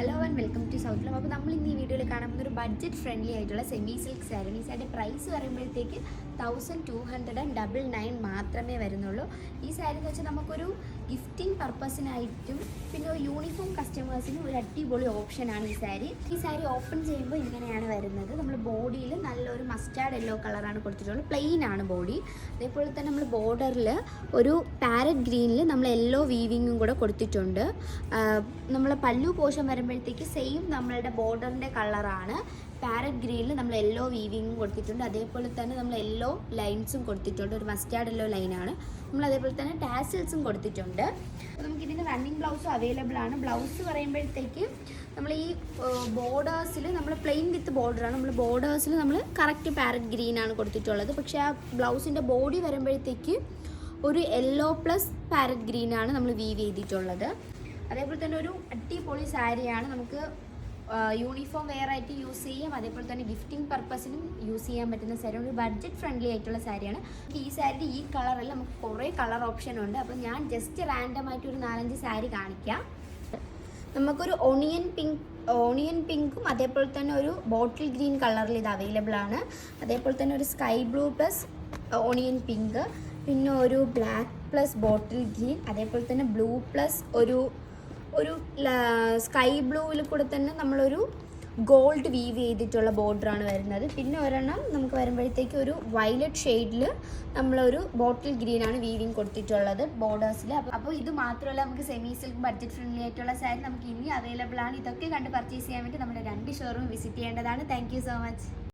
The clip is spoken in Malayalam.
Hello and welcome to South Love. അപ്പോൾ നമ്മൾ ഇന്ന് ഈ വീഡിയോയിൽ കാണാൻ പോകുന്ന ഒരു ബഡ്ജറ്റ് ഫ്രണ്ട്ലി ആയിട്ടുള്ള സെമി സിൽക്ക് സാരിയാണ്. ഈ സാരിയുടെ പ്രൈസ് പറയുമ്പോഴത്തേക്ക് 1299 മാത്രമേ വരുന്നുള്ളൂ. ഈ സാരി എന്ന് വെച്ചാൽ നമുക്കൊരു ഗിഫ്റ്റിംഗ് പർപ്പസിനായിട്ടും പിന്നെ ഒരു യൂണിഫോം കസ്റ്റമേഴ്സിനും ഒരു അടിപൊളി ഓപ്ഷനാണ് ഈ സാരി. ഈ സാരി ഓപ്പൺ ചെയ്യുമ്പോൾ ഇങ്ങനെയാണ് വരുന്നത്. നമ്മൾ ബോഡിയിൽ നല്ലൊരു മസ്റ്റാർഡ് യെല്ലോ കളറാണ് കൊടുത്തിട്ടുള്ളത്, പ്ലെയിൻ ആണ് ബോഡി. അതേപോലെ തന്നെ നമ്മൾ ബോർഡറിൽ ഒരു പാരറ്റ് ഗ്രീനിൽ നമ്മൾ യെല്ലോ വീവിങ്ങും കൂടെ കൊടുത്തിട്ടുണ്ട്. നമ്മൾ പല്ലു പോർഷൻ വരുമ്പോഴത്തേക്ക് സെയിം നമ്മളുടെ ബോർഡറിൻ്റെ കളറാണ്. പാരറ്റ് ഗ്രീനിൽ നമ്മൾ യെല്ലോ വീവിങ്ങും കൊടുത്തിട്ടുണ്ട്. അതേപോലെ തന്നെ നമ്മൾ യെല്ലോ ലൈൻസും കൊടുത്തിട്ടുണ്ട്, ഒരു മസ്റ്റാർഡ് യെല്ലോ ലൈനാണ്. നമ്മൾ അതേപോലെ തന്നെ ടാസിൽസും കൊടുത്തിട്ടുണ്ട്. നമുക്കിതിന് റണ്ണിങ് ബ്ലൗസും അവൈലബിൾ ആണ്. ബ്ലൗസ് പറയുമ്പോഴത്തേക്ക് നമ്മൾ ഈ ബോർഡേഴ്സിൽ നമ്മൾ പ്ലെയിൻ വിത്ത് ബോർഡറാണ്. നമ്മൾ ബോർഡേഴ്സിൽ നമ്മൾ കറക്റ്റ് പാരറ്റ് ഗ്രീനാണ് കൊടുത്തിട്ടുള്ളത്. പക്ഷേ ആ ബ്ലൗസിൻ്റെ ബോഡി വരുമ്പോഴത്തേക്ക് ഒരു യെല്ലോ പ്ലസ് പാരറ്റ് ഗ്രീനാണ് നമ്മൾ വീവ് ചെയ്തിട്ടുള്ളത്. അതേപോലെ തന്നെ ഒരു അടിപൊളി സാരിയാണ്. നമുക്ക് യൂണിഫോം വെയർ ആയിട്ട് യൂസ് ചെയ്യാം, അതേപോലെ തന്നെ ഗിഫ്റ്റിംഗ് പർപ്പസിനും യൂസ് ചെയ്യാൻ പറ്റുന്ന സാരിയാണ്. ഒരു ബഡ്ജറ്റ് ഫ്രണ്ട്ലി ആയിട്ടുള്ള സാരിയാണ്. ഈ സാരിയുടെ ഈ കളറല്ല, നമുക്ക് കുറേ കളർ ഓപ്ഷൻ ഉണ്ട്. അപ്പോൾ ഞാൻ ജസ്റ്റ് റാൻഡമായിട്ട് ഒരു 4-5 സാരി കാണിക്കാം. നമുക്കൊരു ഓണിയൻ പിങ്കും അതേപോലെ തന്നെ ഒരു ബോട്ടിൽ ഗ്രീൻ കളറിൽ ഇത് അവൈലബിൾ ആണ്. അതേപോലെ തന്നെ ഒരു sky blue plus onion pink, പിന്നെ ഒരു ബ്ലാക്ക് പ്ലസ് ബോട്ടിൽ ഗ്രീൻ, അതേപോലെ തന്നെ ബ്ലൂ പ്ലസ് ഒരു സ്കൈ ബ്ലൂവിൽ കൂടെ തന്നെ നമ്മളൊരു ഗോൾഡ് വീവ് ചെയ്തിട്ടുള്ള ബോർഡറാണ് വരുന്നത്. പിന്നെ ഒരെണ്ണം നമുക്ക് വരുമ്പോഴത്തേക്ക് ഒരു വയലറ്റ് ഷെയ്ഡിൽ നമ്മളൊരു ബോട്ടിൽ ഗ്രീനാണ് വീവിങ് കൊടുത്തിട്ടുള്ളത് ബോർഡേഴ്സിൽ. അപ്പോൾ ഇത് മാത്രമല്ല, നമുക്ക് സെമി സിൽക്ക് ബഡ്ജറ്റ് ഫ്രണ്ട്ലി ആയിട്ടുള്ള സാരി നമുക്ക് ഇനി അവൈലബിൾ ആണ്. ഇതൊക്കെ കണ്ട് പർച്ചേസ് ചെയ്യാൻ വേണ്ടി നമ്മുടെ 2 ഷോറൂം വിസിറ്റ് ചെയ്യേണ്ടതാണ്. Thank you so much.